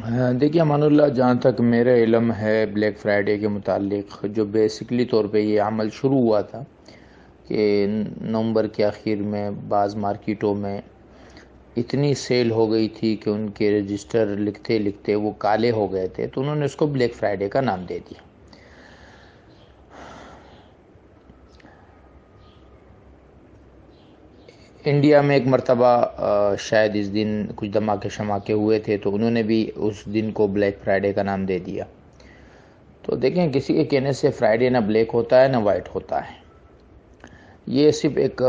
دیکھیے امان اللہ، جہاں تک میرا علم ہے بلیک فرائیڈے کے متعلق، جو بیسکلی طور پہ یہ عمل شروع ہوا تھا کہ نومبر کے آخر میں بعض مارکیٹوں میں اتنی سیل ہو گئی تھی کہ ان کے رجسٹر لکھتے لکھتے وہ کالے ہو گئے تھے، تو انہوں نے اس کو بلیک فرائیڈے کا نام دے دیا۔ انڈیا میں ایک مرتبہ شاید اس دن کچھ دھماکے شماکے ہوئے تھے، تو انہوں نے بھی اس دن کو بلیک فرائیڈے کا نام دے دیا۔ تو دیکھیں، کسی کے کہنے سے فرائیڈے نہ بلیک ہوتا ہے نہ وائٹ ہوتا ہے، یہ صرف ایک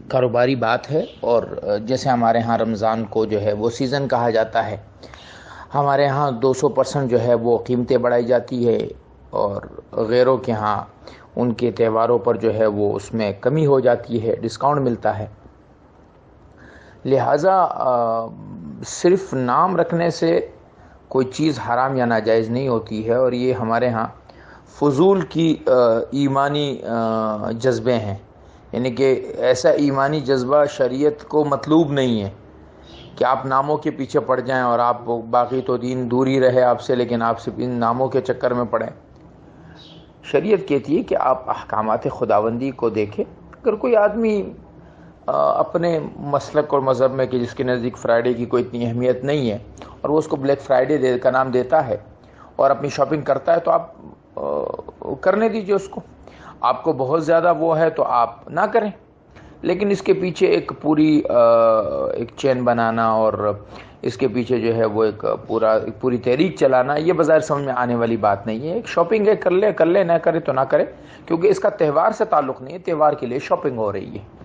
کاروباری بات ہے۔ اور جیسے ہمارے ہاں رمضان کو جو ہے وہ سیزن کہا جاتا ہے، ہمارے ہاں 200% جو ہے وہ قیمتیں بڑھائی جاتی ہے، اور غیروں کے ہاں ان کے تہواروں پر جو ہے وہ اس میں کمی ہو جاتی ہے، ڈسکاؤنٹ ملتا ہے۔ لہٰذا صرف نام رکھنے سے کوئی چیز حرام یا ناجائز نہیں ہوتی ہے، اور یہ ہمارے ہاں فضول کی ایمانی جذبے ہیں، یعنی کہ ایسا ایمانی جذبہ شریعت کو مطلوب نہیں ہے کہ آپ ناموں کے پیچھے پڑ جائیں، اور آپ باقی تو دین دور ہی رہے آپ سے، لیکن آپ صرف ان ناموں کے چکر میں پڑیں۔ شریعت کہتی ہے کہ آپ احکامات خداوندی کو دیکھیں۔ اگر کوئی آدمی اپنے مسلک اور مذہب میں کہ جس کے نزدیک فرائیڈے کی کوئی اتنی اہمیت نہیں ہے، اور وہ اس کو بلیک فرائیڈے کا نام دیتا ہے اور اپنی شاپنگ کرتا ہے، تو آپ کرنے دیجئے اس کو۔ آپ کو بہت زیادہ وہ ہے تو آپ نہ کریں، لیکن اس کے پیچھے ایک ایک چین بنانا اور اس کے پیچھے جو ہے وہ ایک پوری تحریک چلانا، یہ بظاہر سمجھ میں آنے والی بات نہیں ہے۔ ایک شاپنگ ہے، کر لے، نہ کرے تو نہ کرے، کیونکہ اس کا تہوار سے تعلق نہیں ہے، تہوار کے لیے شاپنگ ہو رہی ہے۔